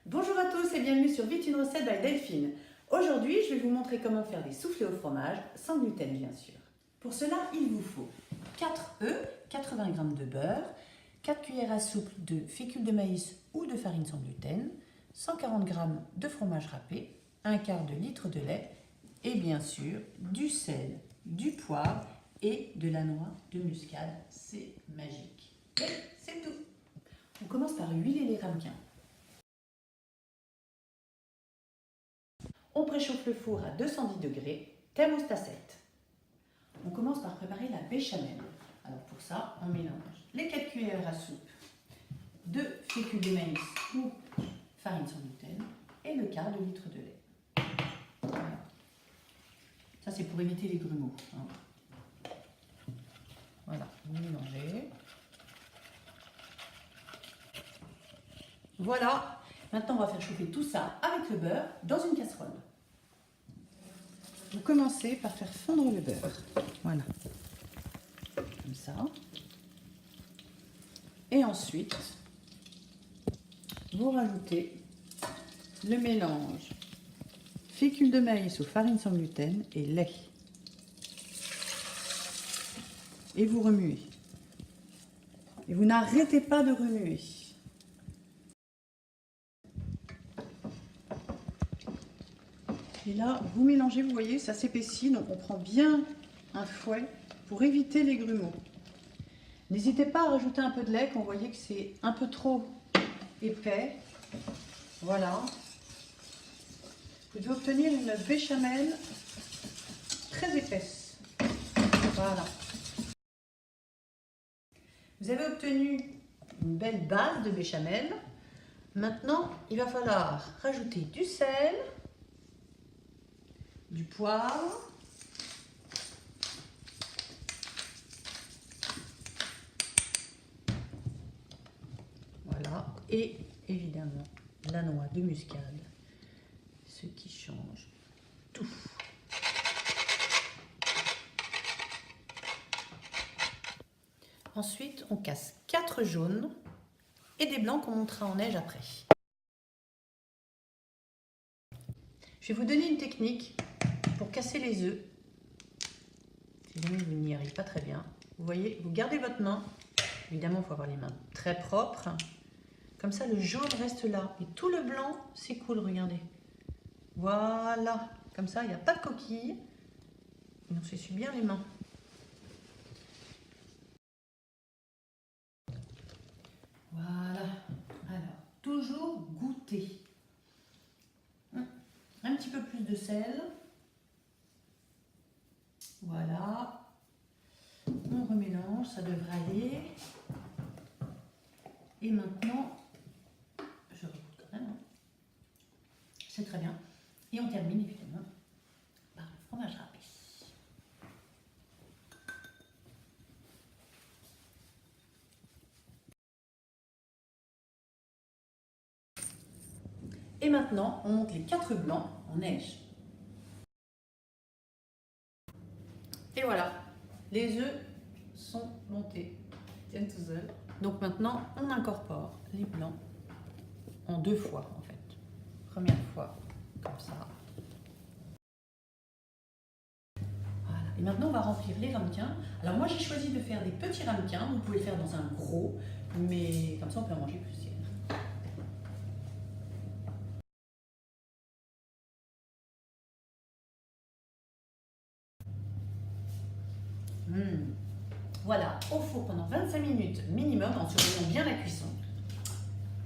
Bonjour à tous et bienvenue sur Vite une recette by Delphine. Aujourd'hui, je vais vous montrer comment faire des soufflés au fromage, sans gluten bien sûr. Pour cela, il vous faut 4 œufs, 80 g de beurre, 4 cuillères à soupe de fécule de maïs ou de farine sans gluten, 140 g de fromage râpé, un quart de litre de lait et bien sûr du sel, du poivre et de la noix de muscade. C'est magique. Et c'est tout. On commence par huiler les ramequins. On préchauffe le four à 210 degrés, thermostat 7. On commence par préparer la béchamel. Alors pour ça, on mélange les 4 cuillères à soupe de fécule de maïs ou farine sans gluten et le quart de litre de lait. Voilà. Ça c'est pour éviter les grumeaux. Voilà, vous mélangez. Voilà, maintenant on va faire chauffer tout ça avec le beurre dans une casserole. Vous commencez par faire fondre le beurre, voilà, comme ça. Et ensuite, vous rajoutez le mélange fécule de maïs ou farine sans gluten et lait. Et vous remuez. Et vous n'arrêtez pas de remuer. Et là, vous mélangez, vous voyez, ça s'épaissit, donc on prend bien un fouet pour éviter les grumeaux. N'hésitez pas à rajouter un peu de lait quand vous voyez que c'est un peu trop épais. Voilà. Vous devez obtenir une béchamel très épaisse. Voilà. Vous avez obtenu une belle base de béchamel. Maintenant, il va falloir rajouter du sel, du poivre, voilà, et évidemment la noix de muscade, ce qui change tout. Ensuite, on casse 4 jaunes et des blancs qu'on montera en neige après. Je vais vous donner une technique pour casser les œufs. Si jamais vous n'y arrivez pas très bien, vous voyez, vous gardez votre main. Évidemment, il faut avoir les mains très propres. Comme ça, le jaune reste là et tout le blanc s'écoule, regardez. Voilà, comme ça, il n'y a pas de coquille. Et on s'essuie bien les mains. Voilà. Alors, toujours goûter. Un petit peu plus de sel. Voilà. On remélange, ça devrait aller. Et maintenant, je regoute quand même. C'est très bien. Et on termine évidemment par le fromage râpé. Et maintenant, on monte les 4 blancs en neige. Et voilà, les œufs sont montés, ils tiennent tout seuls. Donc maintenant, on incorpore les blancs en 2 fois en fait. Première fois, comme ça. Voilà. Et maintenant, on va remplir les ramequins. Alors moi, j'ai choisi de faire des petits ramequins. Vous pouvez le faire dans un gros, mais comme ça, on peut en manger plusieurs. Voilà, au four pendant 25 minutes minimum en surveillant bien la cuisson.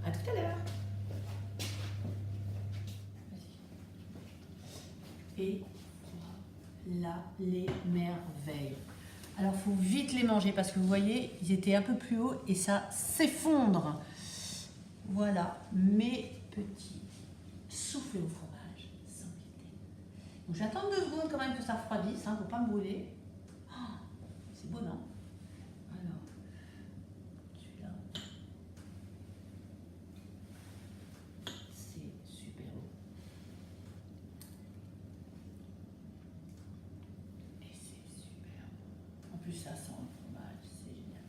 À tout à l'heure. Et là, les merveilles. Alors, il faut vite les manger parce que vous voyez, ils étaient un peu plus hauts et ça s'effondre. Voilà, mes petits soufflés au fromage sans gluten. Donc, j'attends 2 secondes quand même que ça refroidisse, hein, pour pas me brûler. Oh, c'est beau, non? Alors, celui-là, c'est super beau. Et c'est super bon. En plus, ça sent le fromage, c'est génial.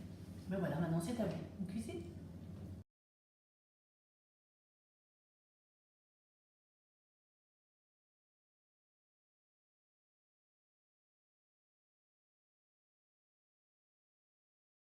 Mais voilà, maintenant c'est à vous. Vous cuisez.